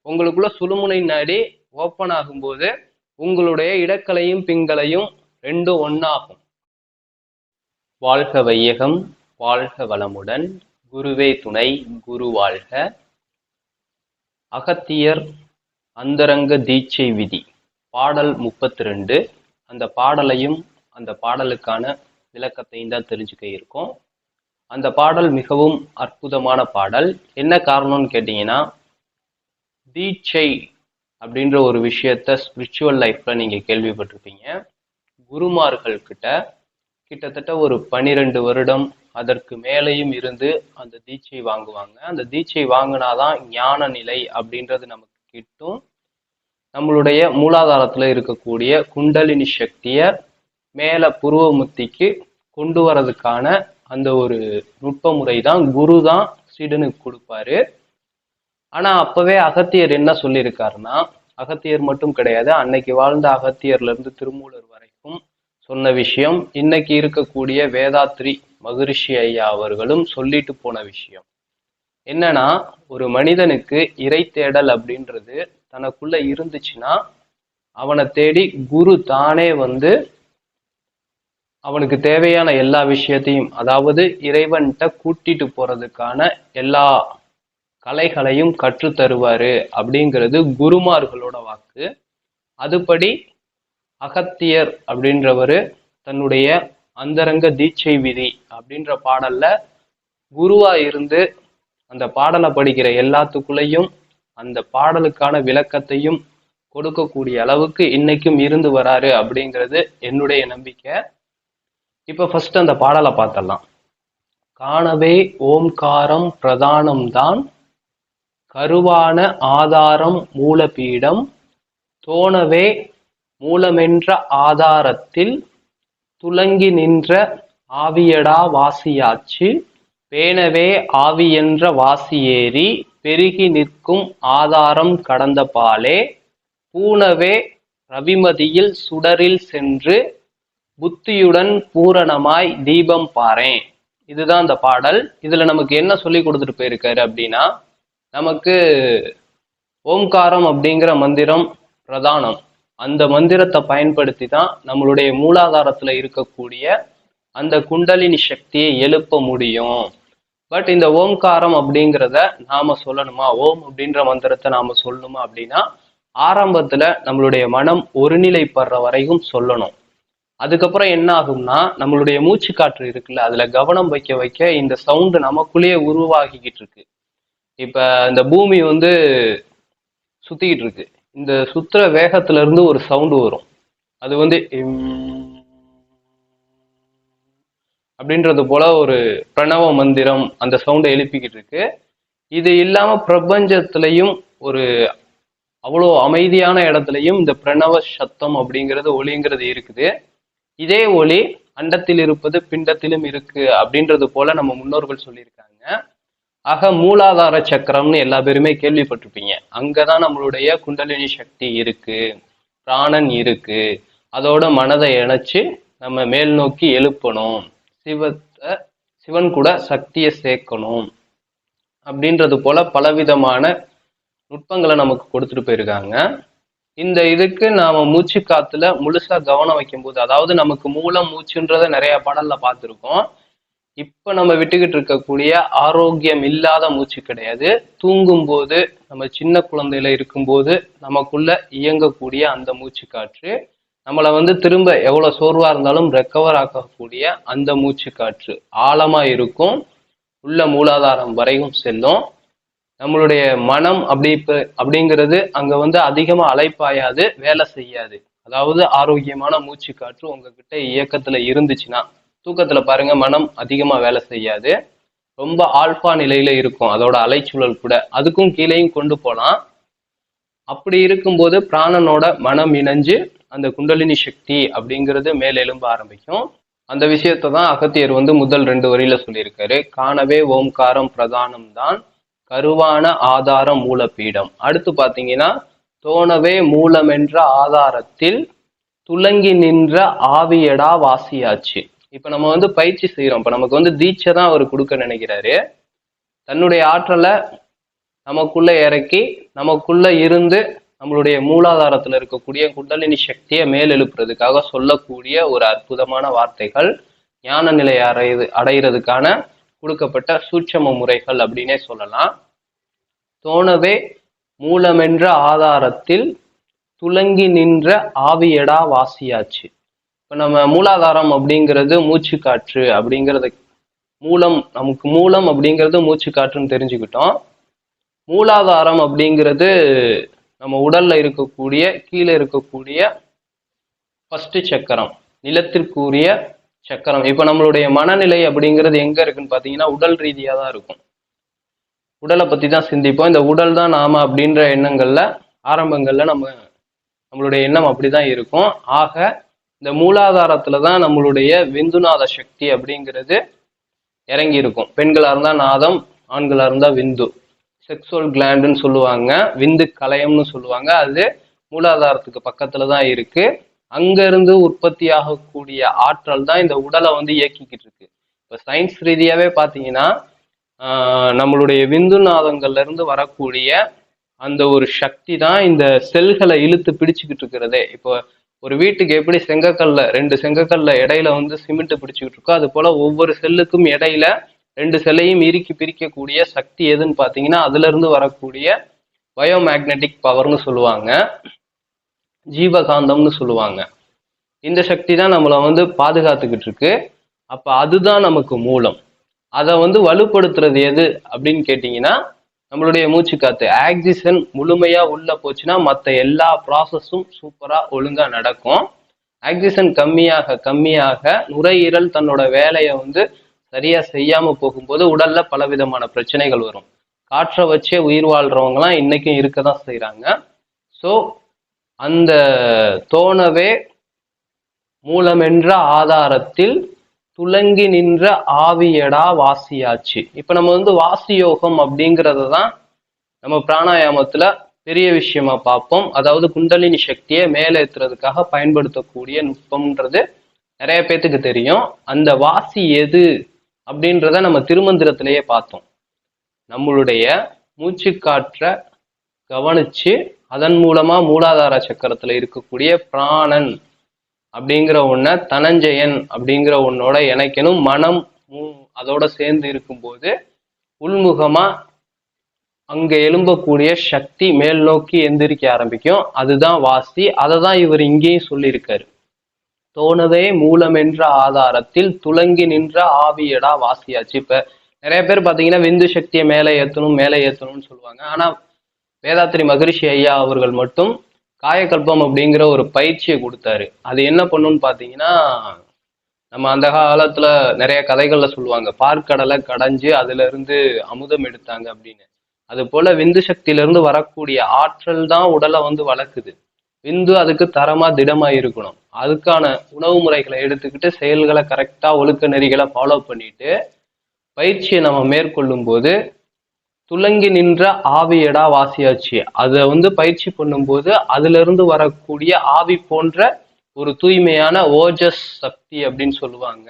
உங்களுக்குள்ள சுழுமுனை நாடி ஓப்பன் ஆகும்போது உங்களுடைய இடக்கலையும் பிங்களையும் ரெண்டும் ஒன்னாகும். வாழ்க வையகம், வாழ்க வளமுடன், குருவே துணை, குரு வாழ்க. அகத்தியர் அந்தரங்க தீட்சை விதி பாடல் 32. அந்த பாடலையும் அந்த பாடலுக்கான விளக்கத்தையும் தான் தெரிஞ்சுக்க இருக்கோம். அந்த பாடல் மிகவும் அற்புதமான பாடல். என்ன காரணம்னு கேட்டீங்கன்னா, தீட்சை அப்படின்ற ஒரு விஷயத்த ஸ்பிரிச்சுவல் லைஃப்ல நீங்க கேள்விப்பட்டிருப்பீங்க. குருமார்கள் கிட்டத்தட்ட ஒரு 12 வருடம் அதற்கு மேலேயும் இருந்து அந்த தீட்சை வாங்குவாங்க. அந்த தீட்சை வாங்கினாதான் ஞான நிலை அப்படின்றது நமக்கு கிட்டும். நம்மளுடைய மூலாதாரத்துல இருக்கக்கூடிய குண்டலினி சக்திய மேல புருவமுத்திக்கு கொண்டு வரதுக்கான அந்த ஒரு நுட்ப முறை தான் குரு தான் சீடனுக்கு கொடுப்பாரு. ஆனா அப்பவே அகத்தியர் என்ன சொல்லியிருக்காருன்னா, அகத்தியர் மட்டும் கிடையாது, அன்னைக்கு வாழ்ந்த அகத்தியர்ல இருந்து திருமூலர் வரைக்கும் சொன்ன விஷயம், இன்னைக்கு இருக்கக்கூடிய வேதாத்ரி மகரிஷி ஐயா அவர்களும் சொல்லிட்டு போன விஷயம் என்னன்னா, ஒரு மனிதனுக்கு இறை தேடல் அப்படின்றது தனக்குள்ள இருந்துச்சுன்னா அவனை தேடி குரு தானே வந்து அவனுக்கு தேவையான எல்லா விஷயத்தையும், அதாவது இறைவன்கிட்ட கூட்டிட்டு போறதுக்கான எல்லா கலைகளையும் கற்று தருவாரு அப்படிங்கிறது குருமார்களோட வாக்கு. அதுபடி அகத்தியர் அப்படின்றவரு தன்னுடைய அந்தரங்க தீட்சை விதி அப்படின்ற பாடல்ல குருவா இருந்து அந்த பாடலை படிக்கிற எல்லாத்துக்குள்ளேயும் அந்த பாடலுக்கான விளக்கத்தையும் கொடுக்கக்கூடிய அளவுக்கு இன்னைக்கும் இருந்து வராரு அப்படிங்கிறது என்னுடைய நம்பிக்கை. இப்ப ஃபர்ஸ்ட் அந்த பாடலை பார்த்தலாம். காணவே ஓம்காரம் பிரதானம் தான், கருவான ஆதாரம் மூலபீடம், தோணவே மூலமென்ற ஆதாரத்தில் துலங்கி நின்ற ஆவியடா வாசியாச்சு, பேணவே ஆவியென்ற வாசியேறி பெருகி நிற்கும் ஆதாரம் கடந்த பாலே, பூணவே ரவிமதியில் சுடரில் சென்று புத்தியுடன் பூரணமாய் தீபம் பாரேன். இதுதான் அந்த பாடல். இதுல நமக்கு என்ன சொல்லி கொடுத்துட்டு போயிருக்காரு அப்படின்னா, நமக்கு ஓம்காரம் அப்படிங்கிற மந்திரம் பிரதானம். அந்த மந்திரத்தை பயன்படுத்தி தான் நம்மளுடைய மூலாதாரத்துல இருக்கக்கூடிய அந்த குண்டலினி சக்தியை எழுப்ப முடியும். பட் இந்த ஓம்காரம் அப்படிங்கிறத நாம சொல்லணுமா, ஓம் அப்படின்ற மந்திரத்தை நாம சொல்லணுமா அப்படின்னா, ஆரம்பத்துல நம்மளுடைய மனம் ஒருநிலைப்படுற வரைக்கும் சொல்லணும். அதுக்கப்புறம் என்ன ஆகும்னா, நம்மளுடைய மூச்சு காற்று இருக்குல்ல, அதுல கவனம் வைக்க வைக்க இந்த சவுண்டு நமக்குள்ளேயே உருவாகிக்கிட்டு இருக்கு. இப்ப இந்த பூமி வந்து சுத்திக்கிட்டு இருக்கு, இந்த சுத்துற வேகத்துல இருந்து ஒரு சவுண்டு வரும். அது வந்து அப்படின்றது போல ஒரு பிரணவ மந்திரம் அந்த சவுண்டை எழுப்பிக்கிட்டு இருக்கு. இது இல்லாம பிரபஞ்சத்திலையும் ஒரு அவ்வளோ அமைதியான இடத்துலையும் இந்த பிரணவ சத்தம் அப்படிங்கிறது ஒளிங்கிறது இருக்குது. இதே ஒளி அண்டத்தில் இருப்பது பிண்டத்திலும் இருக்கு அப்படின்றது போல நம்ம முன்னோர்கள் சொல்லியிருக்காங்க. ஆக மூலாதார சக்கரம்னு எல்லா பேருமே கேள்விப்பட்டிருப்பீங்க. அங்கதான் நம்மளுடைய குண்டலினி சக்தி இருக்கு, பிராணன் இருக்கு. அதோட மனதை இணைச்சு நம்ம மேல் நோக்கி எழுப்பணும், சிவன் கூட சக்தியை சேர்க்கணும் அப்படின்றது போல பலவிதமான நுட்பங்களை நமக்கு கொடுத்துட்டு போயிருக்காங்க. இந்த இதுக்கு நாம மூச்சு காத்துல முழுசா கவனம் வைக்கும் போது, அதாவது நமக்கு மூலம் மூச்சுன்றத நிறைய பாடல்ல பார்த்திருக்கோம். இப்ப நம்ம விட்டுக்கிட்டு இருக்கக்கூடிய ஆரோக்கியம் இல்லாத மூச்சு கிடையாது. தூங்கும் போது, நம்ம சின்ன குழந்தையில இருக்கும்போது நமக்குள்ள இயங்கக்கூடிய அந்த மூச்சு காற்று நம்மளை வந்து திரும்ப எவ்வளவு சோர்வா இருந்தாலும் ரெக்கவர் ஆக்கக்கூடிய அந்த மூச்சு காற்று ஆழமா இருக்கும், உள்ள மூலாதாரம் வரையும் செல்லும். நம்மளுடைய மனம் அப்படிங்கிறது அங்க வந்து அதிகமா அலைப்பாயாது, வேலை செய்யாது. அதாவது ஆரோக்கியமான மூச்சு காற்று உங்ககிட்ட இயக்கத்துல இருந்துச்சுன்னா, தூக்கத்துல பாருங்க மனம் அதிகமா வேலை செய்யாது, ரொம்ப ஆல்பா நிலையில இருக்கும் அதோட அலைச்சூழல் கூட, அதுக்கும் கீழேயும் கொண்டு போலாம். அப்படி இருக்கும்போது பிராணனோட மனம் இணைஞ்சு அந்த குண்டலினி சக்தி அப்படிங்கிறது மேல் எழும்ப ஆரம்பிக்கும். அந்த விஷயத்தை தான் அகத்தியர் வந்து முதல் 2 வரியில சொல்லியிருக்காரு. காணவே ஓம்காரம் பிரதானம் தான், கருவான ஆதாரம் மூலபீடம். அடுத்து பாத்தீங்கன்னா, தோணவே மூலமென்ற ஆதாரத்தில் துலங்கி நின்ற ஆவியடா வாசியாச்சு. இப்ப நம்ம வந்து பயிற்சி செய்யறோம். இப்ப நமக்கு வந்து தீட்சை தான் அவர் கொடுக்க நினைக்கிறாரு. தன்னுடைய ஆற்றலை நமக்குள்ள இறக்கி நமக்குள்ள இருந்து நம்மளுடைய மூலாதாரத்துல இருக்கக்கூடிய குண்டலினி சக்தியை மேல் எழுப்புறதுக்காக சொல்லக்கூடிய ஒரு அற்புதமான வார்த்தைகள். ஞான நிலை அடைகிறதுக்கான கொடுக்கப்பட்ட சூட்சம முறைகள் அப்படின்னே சொல்லலாம். தோணவே மூலமென்ற ஆதாரத்தில் துலங்கி நின்ற ஆவியடா வாசியாச்சு. இப்ப நம்ம மூலாதாரம் அப்படிங்கிறது மூச்சு காற்று அப்படிங்கிறது நமக்கு மூலம் அப்படிங்கிறது மூச்சு காற்றுன்னு தெரிஞ்சுக்கிட்டோம். மூலாதாரம் அப்படிங்கிறது நம்ம உடல்ல இருக்கக்கூடிய கீழே இருக்கக்கூடிய ஃபர்ஸ்ட் சக்கரம், நிலத்திற்குரிய சக்கரம். இப்ப நம்மளுடைய மனநிலை அப்படிங்கிறது எங்க இருக்குன்னு பாத்தீங்கன்னா உடல் ரீதியா தான் இருக்கும். உடலை பத்தி தான் சிந்திப்போம். இந்த உடல் தான் நாம அப்படின்ற எண்ணங்கள்ல ஆரம்பங்கள்ல நம்மளுடைய எண்ணம் அப்படிதான் இருக்கும். ஆக இந்த மூலாதாரத்துலதான் நம்மளுடைய விந்துநாத சக்தி அப்படிங்கிறது இறங்கி இருக்கும். பெண்களா இருந்தா நாதம், ஆண்களா இருந்தா விந்து. செக்ஸுவல் கிளாண்டுன்னு சொல்லுவாங்க, விந்து கலயம்னு சொல்லுவாங்க. அது மூலாதாரத்துக்கு பக்கத்துலதான் இருக்கு. அங்க இருந்து உற்பத்தி ஆகக்கூடிய ஆற்றல் தான் இந்த உடலை இயக்கிக்கிட்டு இருக்கு. இப்ப சயின்ஸ் ரீதியாவே பாத்தீங்கன்னா நம்மளுடைய விந்துநாதங்கள்ல இருந்து வரக்கூடிய அந்த ஒரு சக்தி தான் இந்த செல்களை இழுத்து பிடிச்சுக்கிட்டு இருக்கிறதே. இப்போ ஒரு வீட்டுக்கு எப்படி செங்கக்கல்ல 2 செங்கக்கல்ல இடையில சிமெண்ட் பிடிச்சுக்கிட்டு இருக்கோ, அது போல ஒவ்வொரு செல்லுக்கும் இடையில 2 செல்லையும் இறுக்கி பிரிக்கக்கூடிய சக்தி எதுன்னு பாத்தீங்கன்னா அதுல இருந்து வரக்கூடிய பயோமேக்னெட்டிக் பவர்னு சொல்லுவாங்க, ஜீவகாந்தம்னு சொல்லுவாங்க. இந்த சக்தி தான் நம்மளை பாதுகாத்துக்கிட்டு இருக்கு. அப்ப அதுதான் நமக்கு மூலம். அதை வலுப்படுத்துறது எது அப்படின்னு கேட்டீங்கன்னா நம்மளுடைய மூச்சு காத்து. ஆக்சிஜன் முழுமையா உள்ள போச்சுன்னா மற்ற எல்லா ப்ராசஸும் சூப்பரா ஒழுங்கா நடக்கும். ஆக்சிஜன் கம்மியாக கம்மியாக நுரையீரல் தன்னோட வேலையை சரியா செய்யாம போகும்போது உடல்ல பலவிதமான பிரச்சனைகள் வரும். காற்றை வச்சே உயிர் வாழ்றவங்கலாம் இன்னைக்கும் இருக்கதான் செய்யறாங்க. ஸோ அந்த தோணவே மூலமென்ற ஆதாரத்தில் துலங்கி நின்ற ஆவியடா வாசியாச்சு. இப்ப நம்ம வாசியோகம் அப்படிங்கிறத தான் நம்ம பிராணாயாமத்துல பெரிய விஷயமா பார்ப்போம். அதாவது குண்டலினி சக்தியை மேலே ஏத்துறதுக்காக பயன்படுத்தக்கூடிய நுட்பம்ன்றது நிறைய பேத்துக்கு தெரியும். அந்த வாசி எது அப்படின்றத நம்ம திருமந்திரத்திலேயே பார்த்தோம். நம்மளுடைய மூச்சு காற்றை கவனிச்சு அதன் மூலமா மூலாதார சக்கரத்துல இருக்கக்கூடிய பிராணன் அப்படிங்கிற ஒன்ன தனஞ்சயன் அப்படிங்கிற ஒன்னோட இணைக்கணும். மனம் அதோட சேர்ந்து இருக்கும்போது உள்முகமா அங்க எழும்பக்கூடிய சக்தி மேல் நோக்கி எந்திரிக்க ஆரம்பிக்கும். அதுதான் வாசி. அதை தான் இவர் இங்கேயும் சொல்லியிருக்காரு. தோணவே மூலமென்ற ஆதாரத்தில் துலங்கி நின்ற ஆவியடா வாசியாச்சு. இப்ப நிறைய பேர் பாத்தீங்கன்னா விந்து சக்தியை மேலே ஏத்தணும்னு சொல்லுவாங்க. ஆனா வேதாத்திரி மகரிஷி ஐயா அவர்கள் மட்டும் காயக்கல்பம் அப்படிங்கிற ஒரு பயிற்சியை கொடுத்தாரு. அது என்ன பண்ணுன்னு பாத்தீங்கன்னா நம்ம அந்த காலத்துல நிறைய கதைகள்ல சொல்லுவாங்க, பார்க்கடலை கடைஞ்சு அதுல இருந்து அமுதம் எடுத்தாங்க அப்படின்னு. அது போல விந்து சக்தியில இருந்து வரக்கூடிய ஆற்றல் தான் உடலை வளர்க்குது. விந்து அதுக்கு தரமா திடமா இருக்கணும். அதுக்கான உணவு முறைகளை எடுத்துக்கிட்டு செயல்களை கரெக்டா ஒழுக்க நெறிகளை ஃபாலோ பண்ணிட்டு பயிற்சியை நம்ம மேற்கொள்ளும் போது துலங்கி நின்ற ஆவியடா வாசியாச்சு. அதை பயிற்சி பண்ணும்போது அதுல இருந்து வரக்கூடிய ஆவி போன்ற ஒரு தூய்மையான ஓஜஸ் சக்தி அப்படின்னு சொல்லுவாங்க.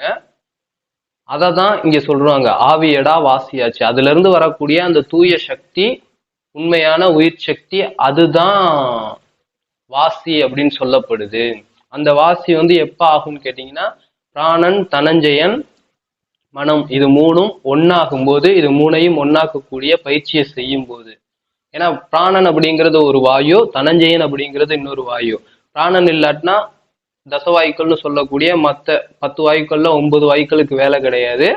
அதை தான் இங்க சொல்றாங்க, ஆவியடா வாசியாச்சு. அதுல இருந்து வரக்கூடிய அந்த தூய சக்தி, உண்மையான உயிர் சக்தி, அதுதான் வாசி அப்படின்னு சொல்லப்படுது. அந்த வாசி எப்ப ஆகும்னு கேட்டீங்கன்னா பிராணன், தனஞ்சயன், மனம் இது மூணும் ஒன்னாகும் போது, இது மூணையும் ஒன்னாக்கக்கூடிய பயிற்சியை செய்யும் போது. ஏன்னா பிராணன் அப்படிங்கிறது ஒரு வாயு, தனஞ்சயன் அப்படிங்கிறது இன்னொரு வாயு. பிராணன் இல்லாட்டினா தசவாயுக்கள்னு சொல்லக்கூடிய மற்ற 10 வாயுக்கள்ல 9 வாயுக்களுக்கு வேலை கிடையாது.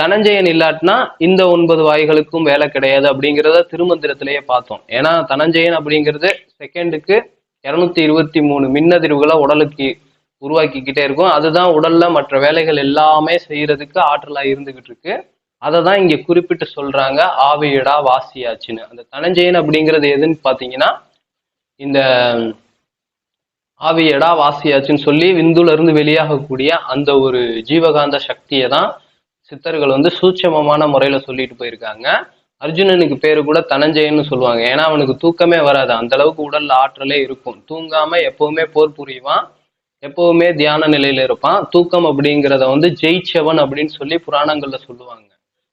தனஞ்சயன் இல்லாட்டினா இந்த 9 வாயுகளுக்கும் வேலை கிடையாது அப்படிங்கிறத திருமந்திரத்திலேயே பார்த்தோம். ஏன்னா தனஞ்சயன் அப்படிங்கிறது செகண்டுக்கு 223 மின்னதிர்வுகளை உடலுக்கு உருவாக்கிக்கிட்டே இருக்கும். அதுதான் உடல்ல மற்ற வேலைகள் எல்லாமே செய்யறதுக்கு ஆற்றலா இருந்துகிட்டு இருக்கு. அதை தான் இங்க குறிப்பிட்டு சொல்றாங்க ஆவியடா வாசியாச்சுன்னு. அந்த தனஞ்சயன் அப்படிங்கிறது எதுன்னு பாத்தீங்கன்னா இந்த ஆவியடா வாசியாச்சுன்னு சொல்லி விந்துல இருந்து வெளியாகக்கூடிய அந்த ஒரு ஜீவகாந்த சக்தியை தான் சித்தர்கள் சூட்சமமான முறையில சொல்லிட்டு போயிருக்காங்க. அர்ஜுனனுக்கு பேரு கூட தனஞ்சயன்னு சொல்லுவாங்க. ஏன்னா அவனுக்கு தூக்கமே வராது, அந்த அளவுக்கு உடல்ல ஆற்றலே இருக்கும். தூங்காம எப்பவுமே போர் புரிவான், எப்பவுமே தியான நிலையில இருப்பான். தூக்கம் அப்படிங்கிறத ஜெயிச்சவன் அப்படின்னு சொல்லி புராணங்கள்ல சொல்லுவாங்க.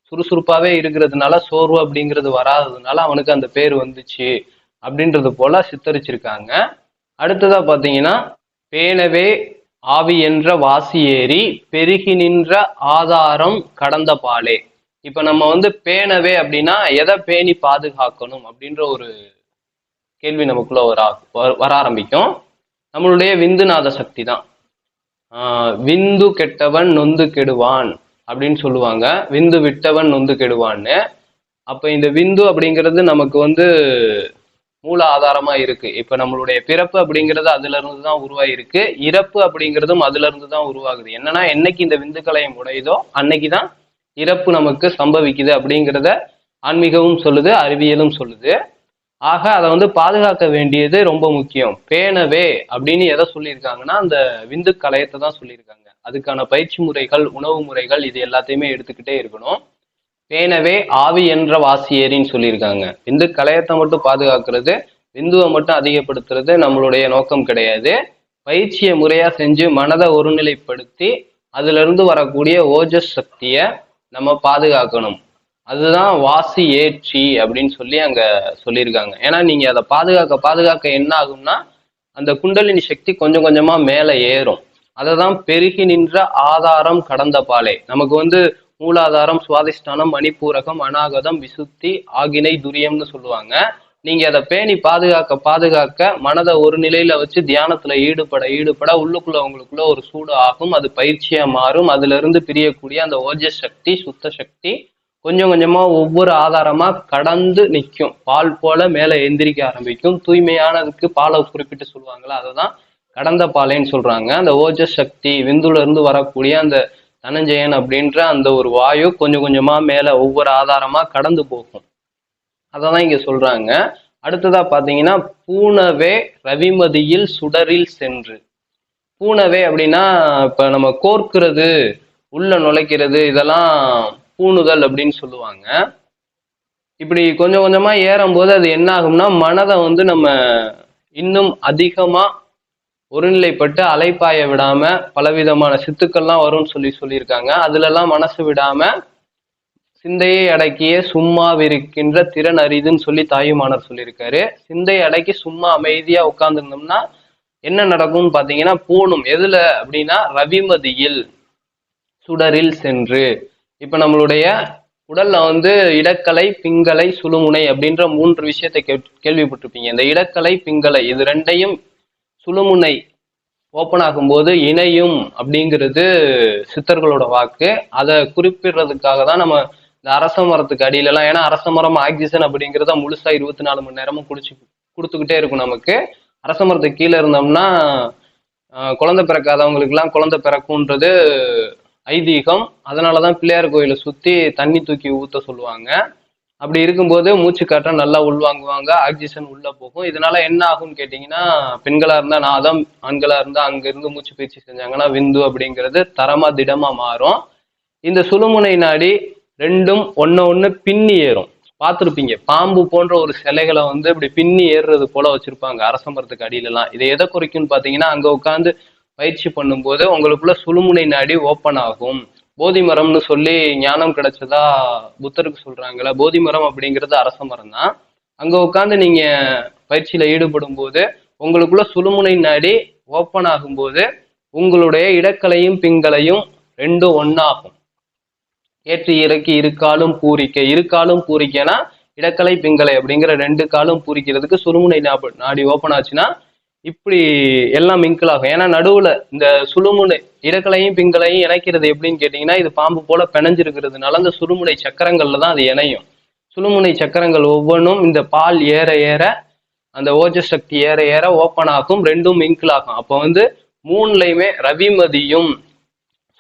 சுறுசுறுப்பாவே இருக்கிறதுனால சோர்வு அப்படிங்கிறது வராததுனால அவனுக்கு அந்த பேர் வந்துச்சு அப்படின்றது போல சித்தரிச்சிருக்காங்க. அடுத்ததா பாத்தீங்கன்னா, பேணவே ஆவி என்ற வாசி ஏறி பெருகி நின்ற ஆதாரம் கடந்த பாலே. இப்ப நம்ம வந்து பேணவே அப்படின்னா எதை பேணி பாதுகாக்கணும் அப்படின்ற ஒரு கேள்வி நமக்குள்ள வர ஆரம்பிக்கும். நம்மளுடைய விந்துநாத சக்தி தான். விந்து கெட்டவன் நொந்து கெடுவான் அப்படின்னு சொல்லுவாங்க. விந்து விட்டவன் நொந்து கெடுவான்னு. அப்ப இந்த விந்து அப்படிங்கிறது நமக்கு வந்து மூல ஆதாரமா இருக்கு. இப்ப நம்மளுடைய பிறப்பு அப்படிங்கிறது அதுல இருந்து தான் உருவாயிருக்கு. இறப்பு அப்படிங்கிறதும் அதுல இருந்து தான் உருவாகுது. என்னன்னா என்னைக்கு இந்த விந்துக்களையும் உடையுதோ அன்னைக்குதான் இறப்பு நமக்கு சம்பவிக்குது அப்படிங்கிறத ஆன்மீகமும் சொல்லுது, அறிவியலும் சொல்லுது. ஆக அதை வந்து பாதுகாக்க வேண்டியது ரொம்ப முக்கியம். பேணவே அப்படின்னு எதை சொல்லியிருக்காங்கன்னா அந்த விந்து கலையத்தை தான் சொல்லியிருக்காங்க. அதுக்கான பயிற்சி முறைகள், உணவு முறைகள், இது எல்லாத்தையுமே எடுத்துக்கிட்டே இருக்கணும். பேணவே ஆவி என்ற வாசியேரின்னு சொல்லியிருக்காங்க. விந்து கலையத்தை மட்டும் பாதுகாக்கிறது, விந்துவை மட்டும் அதிகப்படுத்துறது நம்மளுடைய நோக்கம் கிடையாது. பயிற்சியை முறையா செஞ்சு மனதை ஒருநிலைப்படுத்தி அதுல இருந்து வரக்கூடிய ஓஜஸ் சக்தியை நம்ம பாதுகாக்கணும். அதுதான் வாசி ஏற்றி அப்படின்னு சொல்லி அங்க சொல்லியிருக்காங்க. ஏன்னா நீங்க அதை பாதுகாக்க என்ன ஆகும்னா அந்த குண்டலினி சக்தி கொஞ்சம் கொஞ்சமா மேல ஏறும். அததான் பெருகி நின்ற ஆதாரம் கடந்த பாலே. நமக்கு வந்து மூலாதாரம், சுவாதிஷ்டானம், மணிப்பூரகம், அநாகதம், விசுத்தி, ஆகினை, துரியம்னு சொல்லுவாங்க. நீங்க அதை பேணி பாதுகாக்க மனதை ஒரு நிலையில வச்சு தியானத்துல ஈடுபட உள்ளுக்குள்ள உங்களுக்குள்ள ஒரு சூடு ஆகும். அது பயிற்சியா மாறும். அதுல இருந்து பிரியக்கூடிய அந்த ஓஜஸ் சக்தி, சுத்த சக்தி கொஞ்சம் கொஞ்சமா ஒவ்வொரு ஆதாரமா கடந்து நிற்கும். பால் போல மேல எந்திரிக்க ஆரம்பிக்கும். தூய்மையானதுக்கு பாலை குறிப்பிட்டு சொல்லுவாங்களா, அததான் கடந்த பாலைன்னு சொல்றாங்க. அந்த ஓஜஸ் சக்தி விந்துல இருந்து வரக்கூடிய அந்த தனஞ்சயன் அப்படின்ற அந்த ஒரு வாயு கொஞ்சம் கொஞ்சமா மேல ஒவ்வொரு ஆதாரமா கடந்து போகும். அததான் இங்க சொல்றாங்க. அடுத்ததா பாத்தீங்கன்னா, பூனவே ரவிமதியில் சுடரில் சென்று. பூனவே அப்படின்னா இப்ப நம்ம கோர்க்கிறது, உள்ள நுழைக்கிறது, இதெல்லாம் பூணுதல் அப்படின்னு சொல்லுவாங்க. இப்படி கொஞ்சம் கொஞ்சமா ஏறும் போது அது என்ன ஆகும்னா மனதை வந்து நம்ம இன்னும் அதிகமா ஒருநிலைப்பட்டு அலைப்பாய விடாம பலவிதமான சித்துக்கள்லாம் வரும்னு சொல்லியிருக்காங்க. அதுல எல்லாம் மனசு விடாம சிந்தையை அடக்கிய சும்மாவிருக்கின்ற திறன் அரிதுன்னு சொல்லி தாயுமானர் சொல்லியிருக்காரு. சிந்தையை அடக்கி சும்மா அமைதியா உட்கார்ந்துருந்தோம்னா என்ன நடக்கும்னு பாத்தீங்கன்னா பூணும். எதுல அப்படின்னா ரவிமதியில் சுடரில் சென்று. இப்ப நம்மளுடைய உடல்ல வந்து இடக்கலை, பிங்கலை, சுழுமுனை அப்படின்ற 3 விஷயத்தை கேள்விப்பட்டிருப்பீங்க. இந்த இடக்கலை, பிங்கலை இது ரெண்டையும் சுழுமுனை ஓப்பன் ஆகும்போது இணையும் அப்படிங்கிறது சித்தர்களோட வாக்கு. அதை குறிப்பிடுறதுக்காக தான் நம்ம இந்த அரச மரத்துக்கு அடியில எல்லாம், ஏன்னா அரச மரம் ஆக்சிஜன் அப்படிங்கிறத முழுசா 24 மணி நேரமும் கொடுத்துக்கிட்டே இருக்கும் நமக்கு. அரச மரத்துக்கு கீழே இருந்தோம்னா குழந்தை பிறக்காதவங்களுக்கு எல்லாம் குழந்தை பிறக்கும்ன்றது ஐதீகம். அதனாலதான் பிள்ளையார் கோயிலை சுத்தி தண்ணி தூக்கி ஊத்த சொல்லுவாங்க. அப்படி இருக்கும்போது மூச்சு காற்ற நல்லா உள்வாங்குவாங்க, ஆக்சிஜன் உள்ள போகும். இதனால என்ன ஆகும்னு கேட்டீங்கன்னா, பெண்களா இருந்தா நாதம், ஆண்களா இருந்தா அங்க இருந்து மூச்சு பயிற்சி செஞ்சாங்கன்னா விந்து அப்படிங்கிறது தரமா திடமா மாறும். இந்த சுழுமுனை நாடி ரெண்டும் ஒன்னு பின்னி ஏறும். பார்த்துருப்பீங்க, பாம்பு போன்ற ஒரு சிலைகளை வந்து இப்படி பின்னி ஏறுறது போல வச்சிருப்பாங்க அரச மரத்துக்கு அடியில எல்லாம். இதை எதை குறிக்கும்னு பாத்தீங்கன்னா, அங்க உட்காந்து பயிற்சி பண்ணும்போது உங்களுக்குள்ள சுழுமுனை நாடி ஓப்பன் ஆகும். போதி மரம்னு சொல்லி ஞானம் கிடைச்சதா புத்தருக்கு சொல்றாங்கல்ல, போதி மரம் அப்படிங்கிறது அரச மரம் தான். அங்க உட்காந்து நீங்க பயிற்சியில ஈடுபடும் போது உங்களுக்குள்ள சுழுமுனை நாடி ஓப்பன் ஆகும்போது உங்களுடைய இடக்கலையும் பிங்களையும் ரெண்டும் ஒன்னாகும். ஏற்றி இறக்கி இருக்காலும் பூரிக்க. இருக்காலும் பூரிக்கனா இடக்கலை பிங்கலை அப்படிங்கிற 2 காலும் பூரிக்கிறதுக்கு சுழுமுனை நாடி ஓப்பன் ஆச்சுன்னா இப்படி எல்லாம் மிங்கிள் ஆகும். ஏன்னா நடுவுல இந்த சுழுமுனை இடக்கலையும் பிங்களையும் இணைக்கிறது எப்படின்னு கேட்டீங்கன்னா, இது பாம்பு போல பிணைஞ்சிருக்கிறதுனால அந்த சுழுமுனை சக்கரங்கள்ல தான் அது இணையும். சுழுமுனை சக்கரங்கள் ஒவ்வொன்றும் இந்த பால் ஏற ஏற அந்த ஓஜஸ் சக்தி ஏற ஏற ஓப்பன் ஆகும், ரெண்டும் மிங்கிள் ஆகும். அப்போ வந்து 3லையுமே ரவிமதியும்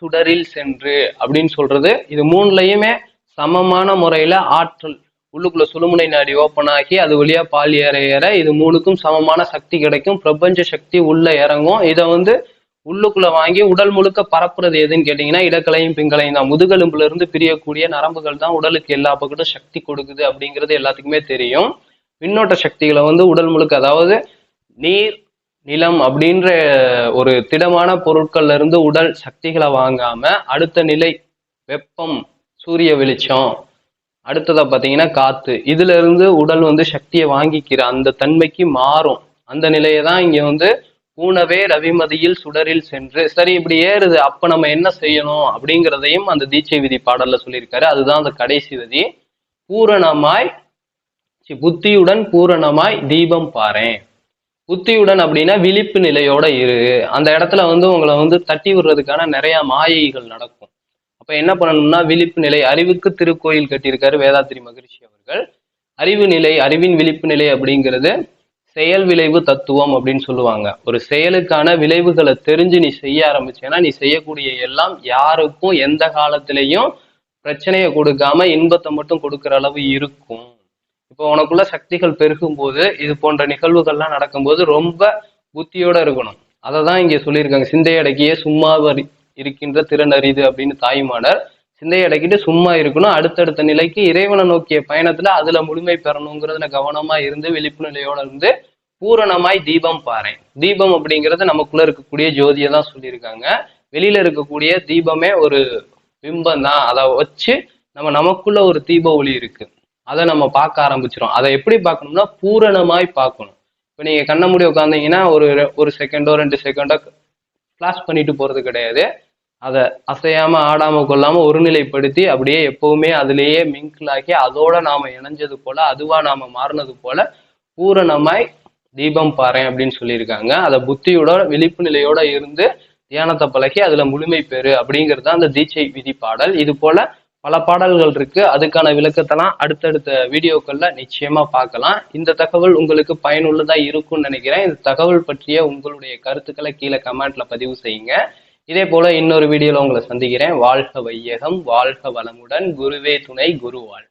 சுடரில் சென்று அப்படின்னு சொல்றது, இது 3லையுமே சமமான முறையில ஆற்றல் உள்ளுக்குள்ள சுழுமுனை நாடி ஓப்பன் ஆகி அது வழியா பால் ஏற ஏற இது 3க்கும் சமமான சக்தி கிடைக்கும். பிரபஞ்ச சக்தி உள்ள இறங்கும். இதை வந்து உள்ளுக்குள்ள வாங்கி உடல் முழுக்க பரப்புறது எதுன்னு கேட்டீங்கன்னா இடக்கலையும் பிங்களையும் தான். முதுகெலும்புல இருந்து பிரியக்கூடிய நரம்புகள் தான் உடலுக்கு எல்லா பக்கத்தும் சக்தி கொடுக்குது அப்படிங்கிறது எல்லாத்துக்குமே தெரியும். மின்னோட்ட சக்திகளை வந்து உடல் முழுக்க, அதாவது நீர், நிலம் அப்படின்ற ஒரு திடமான பொருட்கள்ல இருந்து உடல் சக்திகளை வாங்காம அடுத்த நிலை வெப்பம், சூரிய வெளிச்சம், அடுத்ததா பாத்தீங்கன்னா காத்து, இதுல இருந்து உடல் வந்து சக்தியை வாங்கிக்கிற அந்த தன்மைக்கு மாறும். அந்த நிலையை தான் இங்க வந்து ஊனவே ரவிமதியில் சுடரில் சென்று. சரி, இப்படி ஏறுது, அப்ப நம்ம என்ன செய்யணும் அப்படிங்கிறதையும் அந்த தீட்சை விதி பாடல்ல சொல்லியிருக்காரு. அதுதான் அந்த கடைசி விதி. பூரணமாய் புத்தியுடன் பூரணமாய் தீபம் பாரேன். புத்தியுடன் அப்படின்னா விழிப்பு நிலையோட இரு. அந்த இடத்துல வந்து உங்களை வந்து தட்டி விடுறதுக்கான நிறைய மாயைகள் நடக்கும். அப்ப என்ன பண்ணணும்னா விழிப்பு நிலை, அறிவுக்கு திருக்கோயில் கட்டியிருக்காரு வேதாத்திரி மகரிஷி அவர்கள். அறிவு நிலை, அறிவின் விழிப்பு நிலை அப்படிங்கிறது செயல் விளைவு தத்துவம் அப்படின்னு சொல்லுவாங்க. ஒரு செயலுக்கான விளைவுகளை தெரிஞ்சு நீ செய்ய ஆரம்பிச்சேன்னா நீ செய்யக்கூடிய எல்லாம் யாருக்கும் எந்த காலத்திலையும் பிரச்சனையை கொடுக்காம இன்பத்தை மட்டும் கொடுக்கிற அளவு இருக்கும். இப்போ உனக்குள்ள சக்திகள் பெருகும் போது இது போன்ற நிகழ்வுகள்லாம் நடக்கும்போது ரொம்ப புத்தியோட இருக்கணும். அதை தான் இங்க சொல்லியிருக்காங்க. சிந்தையடக்கியே சும்மா இருக்கின்ற திறன் அரிது அப்படின்னு தாய்மானர். சிந்தையை அடக்கிட்டு சும்மா இருக்கணும். அடுத்தடுத்த நிலைக்கு இறைவனை நோக்கிய பயணத்துல அதுல முழுமை பெறணுங்கிறதுல கவனமா இருந்து விழிப்பு நிலையோட இருந்து பூரணமாய் தீபம் பாரேன். தீபம் அப்படிங்கிறது நமக்குள்ள இருக்கக்கூடிய ஜோதியை தான் சொல்லியிருக்காங்க. வெளியில இருக்கக்கூடிய தீபமே ஒரு பிம்பம் தான். அதை வச்சு நமக்குள்ள ஒரு தீப ஒளி இருக்கு, அதை நம்ம பார்க்க ஆரம்பிச்சிடும். அதை எப்படி பார்க்கணும்னா பூரணமாய் பார்க்கணும். இப்போ நீங்க கண்ண மூடி உட்காந்தீங்கன்னா ஒரு செகண்டோ 2 செகண்டோ கிளாஸ் பண்ணிட்டு போறது கிடையாது. அதை அசையாம ஆடாம கொள்ளாம ஒருநிலைப்படுத்தி அப்படியே எப்பவுமே அதுலேயே மிங்கிளாக்கி அதோட நாம இணைஞ்சது போல அதுவா நாம மாறினது போல பூரணமாய் தீபம் பாறேன் அப்படின்னு சொல்லியிருக்காங்க. அதை புத்தியோட விழிப்பு நிலையோட இருந்து தியானத்தை பழகி அதுல முழுமை பெறு அப்படிங்கிறது அந்த தீட்சை விதி பாடல். இது போல பல பாடல்கள் இருக்கு. அதுக்கான விளக்கத்தெல்லாம் அடுத்தடுத்த வீடியோக்கள்ல நிச்சயமா பார்க்கலாம். இந்த தகவல் உங்களுக்கு பயனுள்ளதா இருக்கும்னு நினைக்கிறேன். இந்த தகவல் பற்றிய உங்களுடைய கருத்துக்களை கீழே கமெண்ட்ல பதிவு செய்யுங்க. இதே போல இன்னொரு வீடியோல உங்களை சந்திக்கிறேன். வாழ்க வையகம், வாழ்க வளமுடன், குருவே துணை, குருவாழ்.